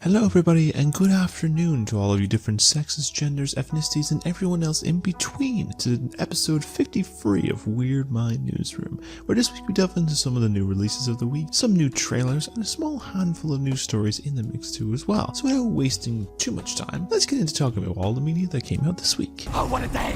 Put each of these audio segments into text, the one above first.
Hello everybody and good afternoon to all of you different sexes, genders, ethnicities and everyone else in between to episode 53 of Weird Mind Newsroom, where this week we delve into some of the new releases of the week, some new trailers and a small handful of news stories in the mix too as well. So without wasting too much time, let's get into talking about all the media that came out this week. Oh, what a day!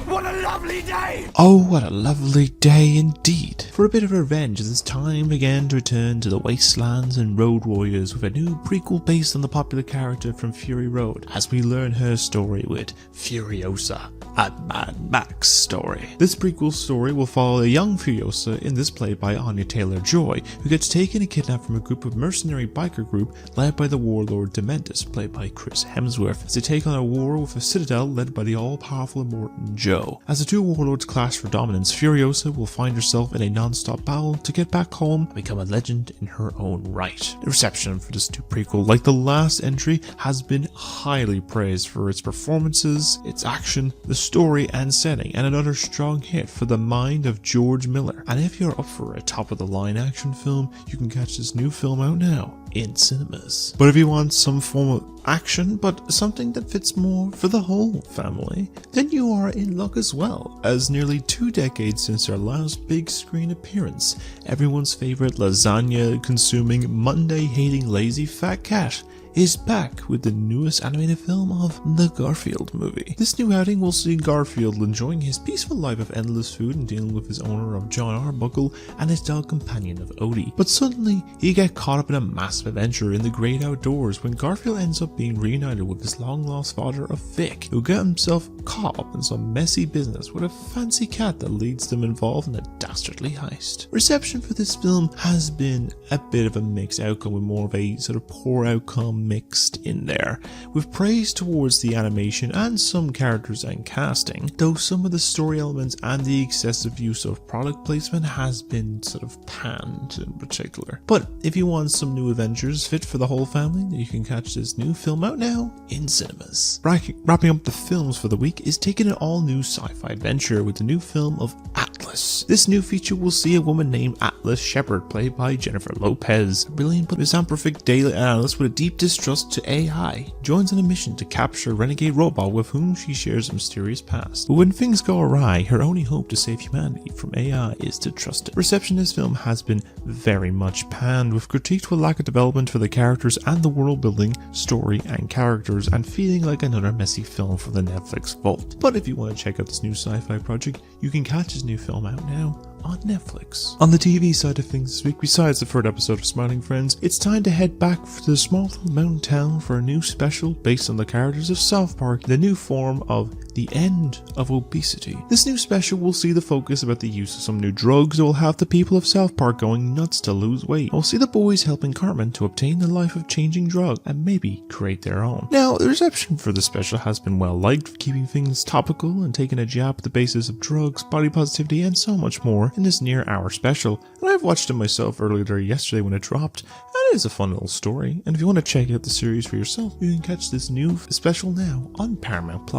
What a lovely day! Oh, what a lovely day indeed. For a bit of revenge, it is time again to return to the wastelands and road warriors with a new prequel based on the popular character from Fury Road, as we learn her story with Furiosa, a Mad Max story. This prequel story will follow a young Furiosa, in this played by Anya Taylor-Joy, who gets taken and kidnapped from a group of mercenary biker group led by the warlord Dementus, played by Chris Hemsworth, as they take on a war with a citadel led by the all-powerful Immortan Joe. As the two warlords clash for dominance, Furiosa will find herself in a non-stop battle to get back home and become a legend in her own right. The reception for this new prequel, like the last entry, has been highly praised for its performances, its action, the story and setting, and another strong hit for the mind of George Miller. And if you're up for a top-of-the-line action film, you can catch this new film out now in cinemas. But if you want some form of action, but something that fits more for the whole family, then you are in luck as well, as nearly 2 decades since their last big screen appearance, everyone's favorite lasagna-consuming, Monday-hating lazy fat cat is back with the newest animated film of the Garfield movie. This new outing will see Garfield enjoying his peaceful life of endless food and dealing with his owner of John Arbuckle and his dog companion of Odie. But suddenly, he gets caught up in a massive adventure in the great outdoors when Garfield ends up being reunited with his long-lost father of Vic, who got himself caught up in some messy business with a fancy cat that leads them involved in a dastardly heist. Reception for this film has been a bit of a mixed outcome, with more of a sort of poor outcome mixed in there, with praise towards the animation and some characters and casting, though some of the story elements and the excessive use of product placement has been sort of panned in particular. But if you want some new adventures fit for the whole family, then you can catch this new film out now in cinemas. Wrapping up the films for the week is taking an all-new sci-fi adventure with the new film of Atlas. This new feature will see a woman named Atlas Shepard, played by Jennifer Lopez, a brilliant but misanthropic data analyst with a deep distrust to AI, joins on a mission to capture a renegade robot with whom she shares a mysterious past. But when things go awry, her only hope to save humanity from AI is to trust it. Reception of this film has been very much panned, with critique to a lack of development for the characters and the world building, story and characters, and feeling like another messy film from the Netflix vault. But if you want to check out this new sci-fi project, you can catch this new film out now on Netflix. On the TV side of things this week, besides the third episode of Smiling Friends, it's time to head back to the small little mountain town for a new special based on the characters of South Park, the new form of the end of obesity. This new special will see the focus about the use of some new drugs that will have the people of South Park going nuts to lose weight. We'll see the boys helping Cartman to obtain the life-of-changing drug and maybe create their own. Now, the reception for the special has been well liked, keeping things topical and taking a jab at the basis of drugs, body positivity and so much more in this near-hour special. And I've watched it myself earlier yesterday when it dropped, and it is a fun little story. And if you want to check out the series for yourself, you can catch this new special now on Paramount+.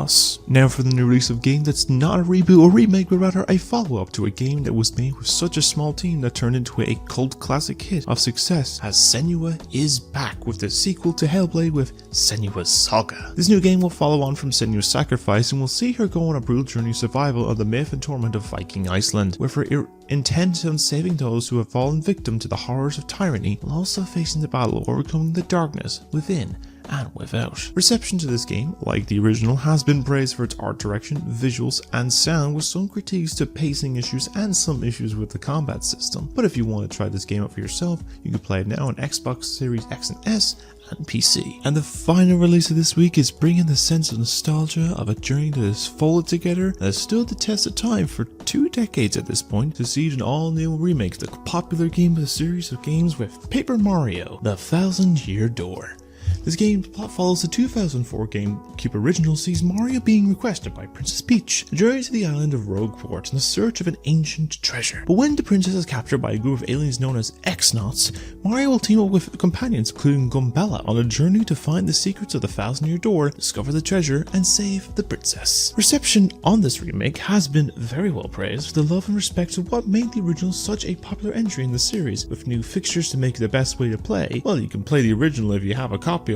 Now for the new release of a game that's not a reboot or remake, but rather a follow-up to a game that was made with such a small team that turned into a cult classic hit of success, as Senua is back with the sequel to Hellblade with Senua's Saga. This new game will follow on from Senua's Sacrifice and will see her go on a brutal journey of survival of the myth and torment of Viking Iceland, with her intent on saving those who have fallen victim to the horrors of tyranny, while also facing the battle of overcoming the darkness within and without. Reception to this game, like the original, has been praised for its art direction, visuals, and sound, with some critiques to pacing issues and some issues with the combat system. But if you want to try this game out for yourself, you can play it now on Xbox Series X and S and PC. And the final release of this week is bringing the sense of nostalgia of a journey that is folded together and has stood the test of time for 2 decades at this point, to see an all-new remake of the popular game of the series of games with Paper Mario: The Thousand-Year Door. This game's plot follows the 2004 GameCube original, sees Mario being requested by Princess Peach to journey to the island of Rogueport in the search of an ancient treasure. But when the princess is captured by a group of aliens known as X-Nauts, Mario will team up with companions including Gumbella on a journey to find the secrets of the Thousand-Year Door, discover the treasure, and save the princess. Reception on this remake has been very well praised, for the love and respect of what made the original such a popular entry in the series, with new fixtures to make it the best way to play. Well, you can play the original if you have a copy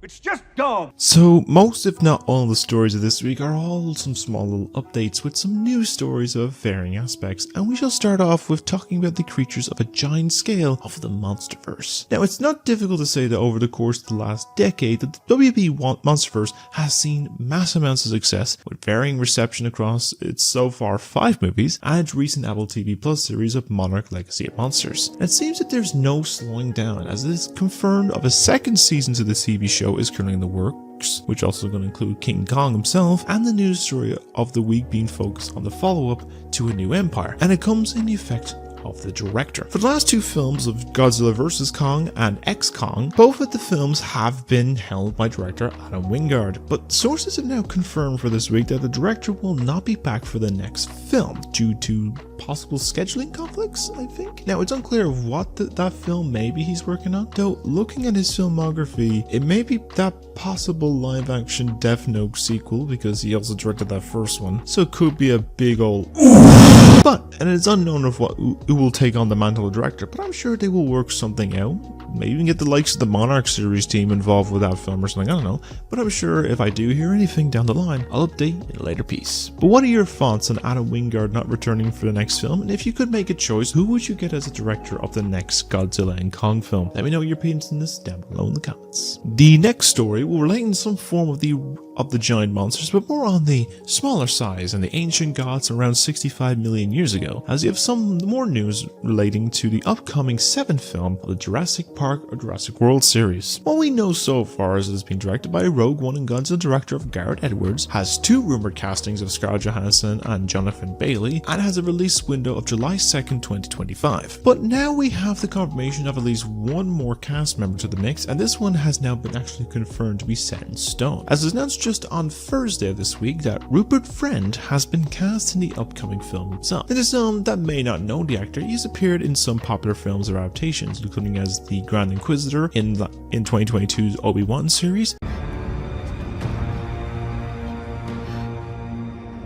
It's just dumb. So most if not all the stories of this week are all some small little updates with some new stories of varying aspects, and we shall start off with talking about the creatures of a giant scale of the Monsterverse. Now it's not difficult to say that over the course of the last decade that the WB Monsterverse has seen mass amounts of success with varying reception across its so far 5 movies and its recent Apple TV Plus series of Monarch Legacy of Monsters. And it seems that there's no slowing down, as it is confirmed of a second season to the TV show is currently in the works, which also going to include King Kong himself, and the news story of the week being focused on the follow-up to A New Empire, and it comes in the effect of the director. For the last 2 films of Godzilla vs. Kong and X-Kong, both of the films have been held by director Adam Wingard, but sources have now confirmed for this week that the director will not be back for the next film due to possible scheduling conflicts, I think. Now it's unclear what that film maybe he's working on, though looking at his filmography, it may be that possible live action Death Note sequel, because he also directed that first one, so it could be a big old and it's unknown of who will take on the mantle of director, but I'm sure they will work something out. Maybe even get the likes of the Monarch series team involved with that film or something, I don't know, but I'm sure if I do hear anything down the line, I'll update in a later piece. But what are your thoughts on Adam Wingard not returning for the next film, and if you could make a choice, who would you get as a director of the next Godzilla and Kong film? Let me know your opinions on this down below in the comments. The next story will relate in some form of the giant monsters, but more on the smaller size and the ancient gods around 65 million years ago, as you have some more news relating to the upcoming 7th film of the Jurassic Park or Jurassic World series. What we know so far is it has been directed by Rogue One and Godzilla director of Gareth Edwards, has 2 rumored castings of Scarlett Johansson and Jonathan Bailey, and has a release window of July 2nd, 2025. But now we have the confirmation of at least one more cast member to the mix, and this one has now been actually confirmed to be set in stone, as it's announced just on Thursday of this week that Rupert Friend has been cast in the upcoming film himself. And some that may not know the actor, he's appeared in some popular films or adaptations, including as the Grand Inquisitor in 2022's Obi-Wan series,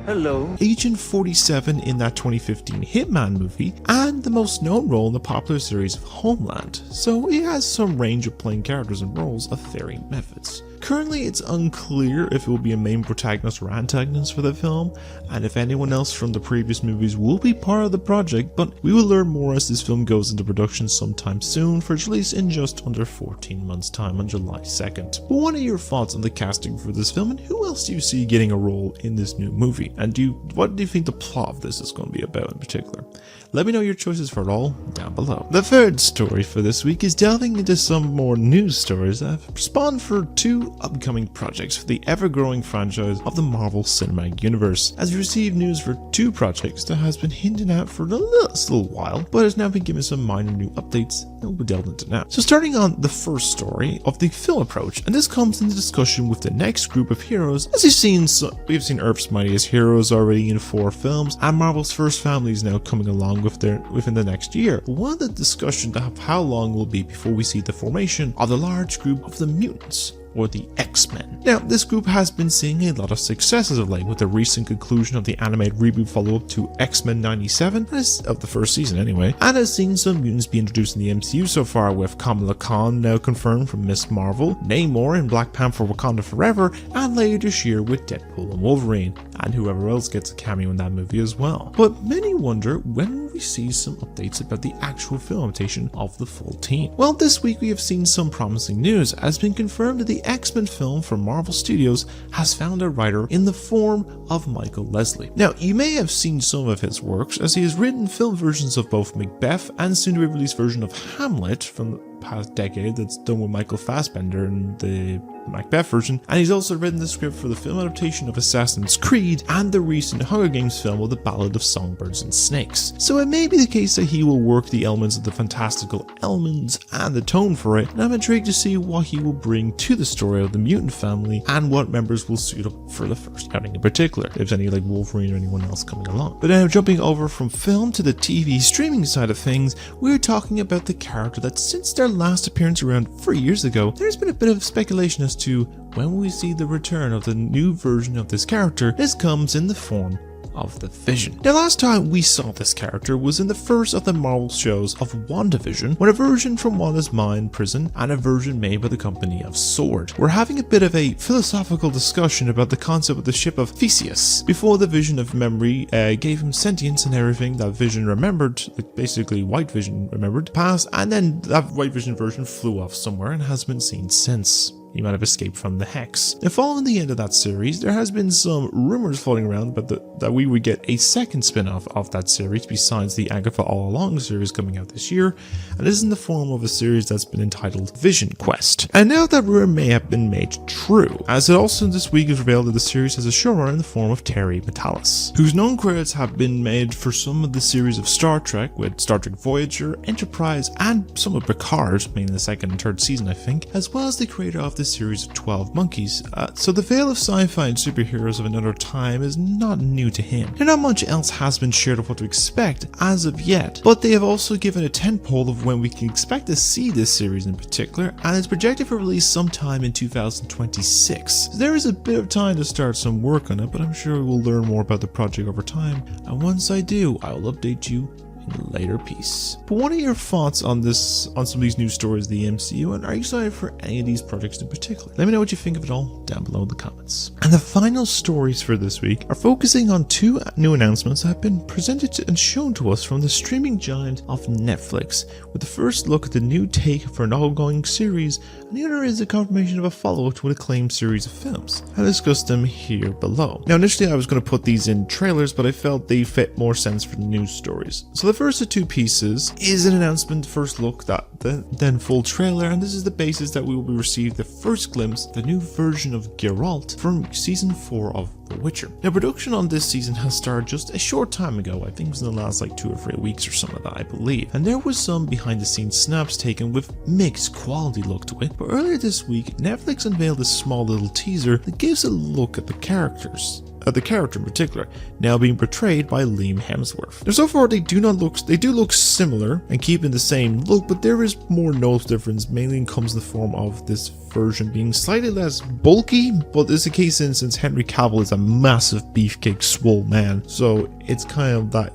Hello. Agent 47 in that 2015 Hitman movie, and the most known role in the popular series of Homeland, so he has some range of playing characters and roles of varying methods. Currently, it's unclear if it will be a main protagonist or antagonist for the film, and if anyone else from the previous movies will be part of the project, but we will learn more as this film goes into production sometime soon for its release in just under 14 months' time on July 2nd. But what are your thoughts on the casting for this film, and who else do you see getting a role in this new movie? And what do you think the plot of this is going to be about in particular? Let me know your choices for it all down below. The third story for this week is delving into some more news stories that have spawned for 2 upcoming projects for the ever-growing franchise of the Marvel Cinematic Universe, as we received news for 2 projects that has been hinted at for a little while, but has now been given some minor new updates that we'll delve into now. So starting on the first story of the film approach, and this comes into discussion with the next group of heroes, as we've seen Earth's Mightiest Heroes already in 4 films, and Marvel's first family is now coming along within the next year. But one of the discussion of how long will be before we see the formation of the large group of the mutants, or the X-Men. Now, this group has been seeing a lot of success as of late, with the recent conclusion of the animated reboot follow-up to X-Men 97, of the first season anyway, and has seen some mutants be introduced in the MCU so far, with Kamala Khan now confirmed from Ms. Marvel, Namor in Black Panther Wakanda Forever, and later this year with Deadpool and Wolverine, and whoever else gets a cameo in that movie as well. But many wonder when will we see some updates about the actual film adaptation of the full team. Well, this week we have seen some promising news, as been confirmed that the X-Men film from Marvel Studios has found a writer in the form of Michael Leslie. Now, you may have seen some of his works, as he has written film versions of both Macbeth and soon-to-be-released version of Hamlet from the past decade that's done with Michael Fassbender in the Macbeth version, and he's also written the script for the film adaptation of Assassin's Creed and the recent Hunger Games film of The Ballad of Songbirds and Snakes. So it may be the case that he will work the elements of the fantastical elements and the tone for it, and I'm intrigued to see what he will bring to the story of the mutant family and what members will suit up for the first outing in particular, if there's any like Wolverine or anyone else coming along. But now jumping over from film to the TV streaming side of things, we're talking about the character that since their last appearance around 3 years ago, there's been a bit of speculation as to when we see the return of the new version of this character. This comes in the form of the Vision. Now, last time we saw this character was in the first of the Marvel shows of WandaVision, when a version from Wanda's mind prison and a version made by the company of Sword were having a bit of a philosophical discussion about the concept of the ship of Theseus, before the Vision of memory gave him sentience and everything that Vision remembered, like basically White Vision remembered, passed, and then that White Vision version flew off somewhere and has been seen since. He might have escaped from the Hex. Now, following the end of that series, there has been some rumors floating around about that we would get a second spin-off of that series besides the Agatha All Along series coming out this year, and this is in the form of a series that's been entitled Vision Quest. And now that rumor may have been made true, as it also this week is revealed that the series has a showrunner in the form of Terry Matalas, whose known credits have been made for some of the series of Star Trek, with Star Trek Voyager, Enterprise, and some of Picard, mainly the second and third season I think, as well as the creator of the series of 12 Monkeys, so the veil of sci-fi and superheroes of another time is not new to him. Now, not much else has been shared of what to expect as of yet, but they have also given a tentpole of when we can expect to see this series in particular, and it's projected for release sometime in 2026. So there is a bit of time to start some work on it, but I'm sure we'll learn more about the project over time, and once I do, I will update you in a later piece. But what are your thoughts on some of these new stories of the MCU, and are you excited for any of these projects in particular? Let me know what you think of it all down below in the comments. And the final stories for this week are focusing on two new announcements that have been presented and shown to us from the streaming giant of Netflix, with the first look at the new take for an ongoing series, and the other is a confirmation of a follow-up to an acclaimed series of films. I'll discuss them here below. Now, initially I was going to put these in trailers, but I felt they fit more sense for the news stories. So the first of two pieces is an announcement, first look, then full trailer, and this is the basis that we will receive the first glimpse of the new version of Geralt from season 4 of The Witcher. Now, production on this season has started just a short time ago. I think it was in the last 2 or 3 weeks or something like that, I believe, and there was some behind the scenes snaps taken with mixed quality look to it. But earlier this week, Netflix unveiled a small little teaser that gives a look at the characters. The character in particular, now being portrayed by Liam Hemsworth. Now, so far they do look similar and keep in the same look, but there is more noticeable difference, mainly comes in the form of this version being slightly less bulky, but this is the case since Henry Cavill is a massive beefcake swole man, so it's kind of that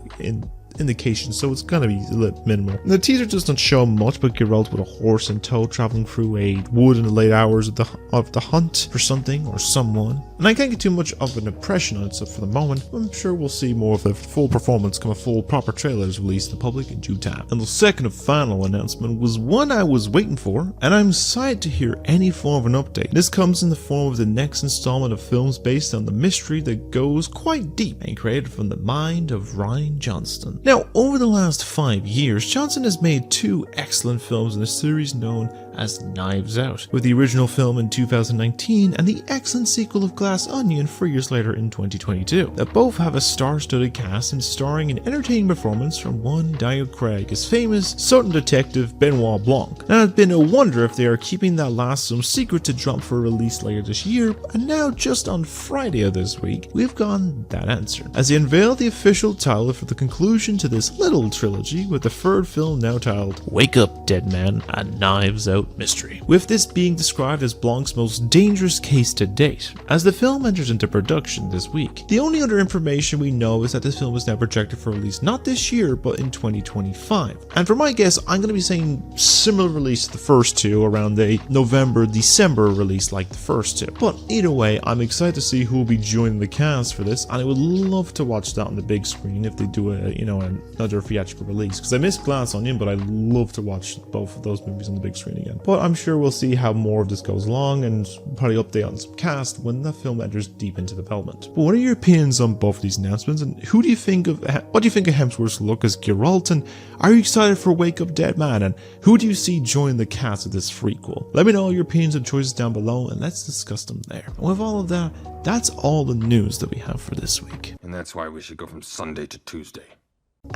indication, so it's gonna be a little minimal. And the teaser does not show much but Geralt with a horse in tow traveling through a wood in the late hours of the hunt for something or someone. And I can't get too much of an impression on it, so for the moment, I'm sure we'll see more of the full performance come a full proper trailer is released to the public in due time. And the second and final announcement was one I was waiting for, and I'm excited to hear any form of an update. This comes in the form of the next installment of films based on the mystery that goes quite deep and created from the mind of Rian Johnston. Now, over the last 5 years, Johnson has made 2 excellent films in a series known as Knives Out, with the original film in 2019 and the excellent sequel of Glass Onion 4 years later in 2022. That both have a star-studded cast and starring an entertaining performance from one Daniel Craig as famous Southern detective Benoit Blanc. Now, it's been a wonder if they are keeping that last some secret to drop for release later this year, and now just on Friday of this week, we've gotten that answer, as they unveiled the official title for the conclusion to this little trilogy, with the third film now titled Wake Up Dead Man, a Knives Out mystery, with this being described as Blanc's most dangerous case to date, as the film enters into production this week. The only other information we know is that this film is now projected for release not this year, but in 2025. And for my guess, I'm going to be saying similar release to the first two, around a November-December release like the first two. But either way, I'm excited to see who will be joining the cast for this, and I would love to watch that on the big screen if they do another theatrical release, because I missed Glass Onion, but I love to watch both of those movies on the big screen again. But I'm sure we'll see how more of this goes along, and probably update on some cast when that film enters deep into development. But what are your opinions on both of these announcements, and what do you think of Hemsworth's look as Geralt, and are you excited for Wake Up Dead Man, and who do you see join the cast of this prequel? Let me know your opinions and choices down below, and let's discuss them there. And with all of that, that's all the news that we have for this week. And that's why we should go from Sunday to Tuesday.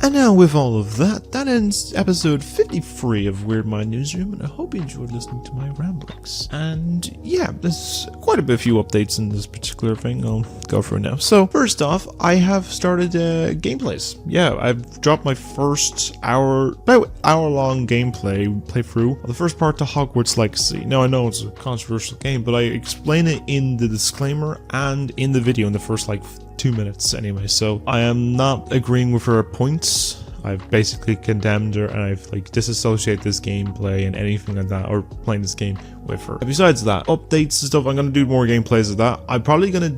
And now with all of that, that ends episode 53 of Weird Mind Newsroom, and I hope you enjoyed listening to my ramblings. And yeah, there's quite a few updates in this particular thing I'll go through now. So first off, I have started gameplays. Yeah, I've dropped my first about hour-long playthrough of the first part to Hogwarts Legacy. Now I know it's a controversial game, but I explain it in the disclaimer and in the video in the first 2 minutes anyway, so I am not agreeing with her points. I've basically condemned her, and I've like disassociated this gameplay and anything like that, or playing this game with her. Besides that, updates and stuff, I'm gonna do more gameplays of that. I'm probably gonna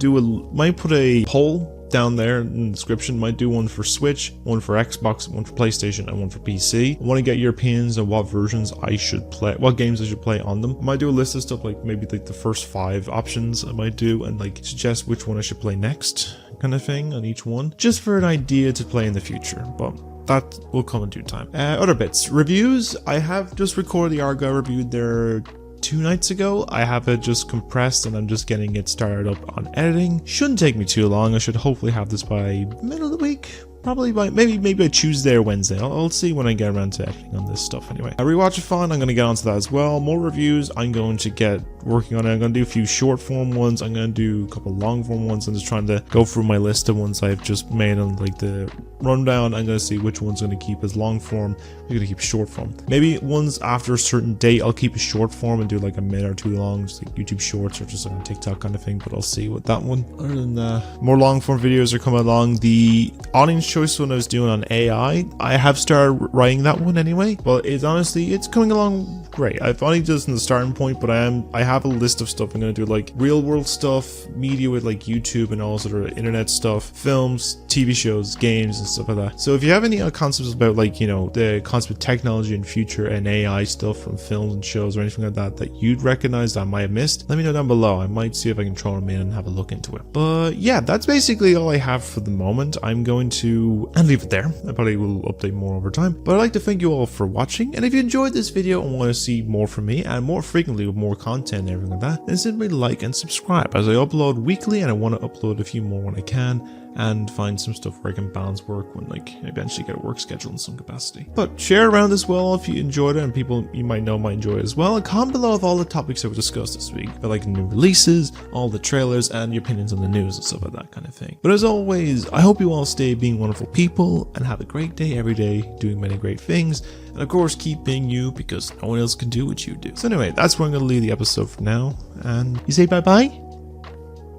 might put a poll down there in the description. Might do one for Switch, one for Xbox, one for PlayStation, and one for PC. I want to get your opinions on what versions I should play, what games I should play on them. I might do a list of stuff, like maybe like the first 5 options I might do, and like suggest which one I should play next, kind of thing on each one, just for an idea to play in the future. But that will come in due time. Other bits, reviews. I have just recorded the Argo review there 2 nights ago. I have it just compressed and I'm just getting it started up on editing. Shouldn't take me too long. I should hopefully have this by middle of the week. Probably by maybe by Tuesday or Wednesday. I'll see when I get around to editing on this stuff anyway. Rewatch-a-thon, I'm going to get onto that as well. More reviews, I'm going to get working on it. I'm going to do a few short form ones. I'm going to do a couple long form ones. I'm just trying to go through my list of ones I've just made on like the rundown. I'm going to see which one's going to keep as long form. I'm going to keep short form. Maybe ones after a certain date, I'll keep a short form and do like a minute or 2 long, just like YouTube shorts or just like on TikTok kind of thing. But I'll see with that one. Other than that, more long form videos are coming along. The audience choice one I was doing on AI, I have started writing that one anyway. Well, it's coming along great. I've only just in the starting point, but I have a list of stuff I'm going to do, like real world stuff, media with like YouTube and all sort of internet stuff, films, TV shows, games and stuff like that. So if you have any concepts about like, you know, the concept of technology and future and AI stuff from films and shows or anything like that that you'd recognize that I might have missed, let me know down below. I might see if I can throw them in and have a look into it. But yeah, that's basically all I have for the moment. I'm going to leave it there. I probably will update more over time, but I'd like to thank you all for watching, and if you enjoyed this video and want to see more from me and more frequently with more content and everything like that, then simply like and subscribe, as I upload weekly and I want to upload a few more when I can and find some stuff where I can balance work when like I eventually get a work schedule in some capacity. But share around as well if you enjoyed it, and people you might know might enjoy it as well, and comment below with all the topics that we discussed this week, but like new releases, all the trailers, and your opinions on the news and stuff like that kind of thing. But as always, I hope you all stay being wonderful people and have a great day every day, doing many great things, and of course keep being you, because no one else can do what you do. So anyway, that's where I'm going to leave the episode for now, and you say bye bye?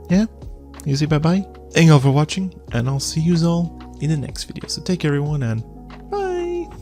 Yeah? You say bye bye? Thank you all for watching, and I'll see you all in the next video. So take care everyone, and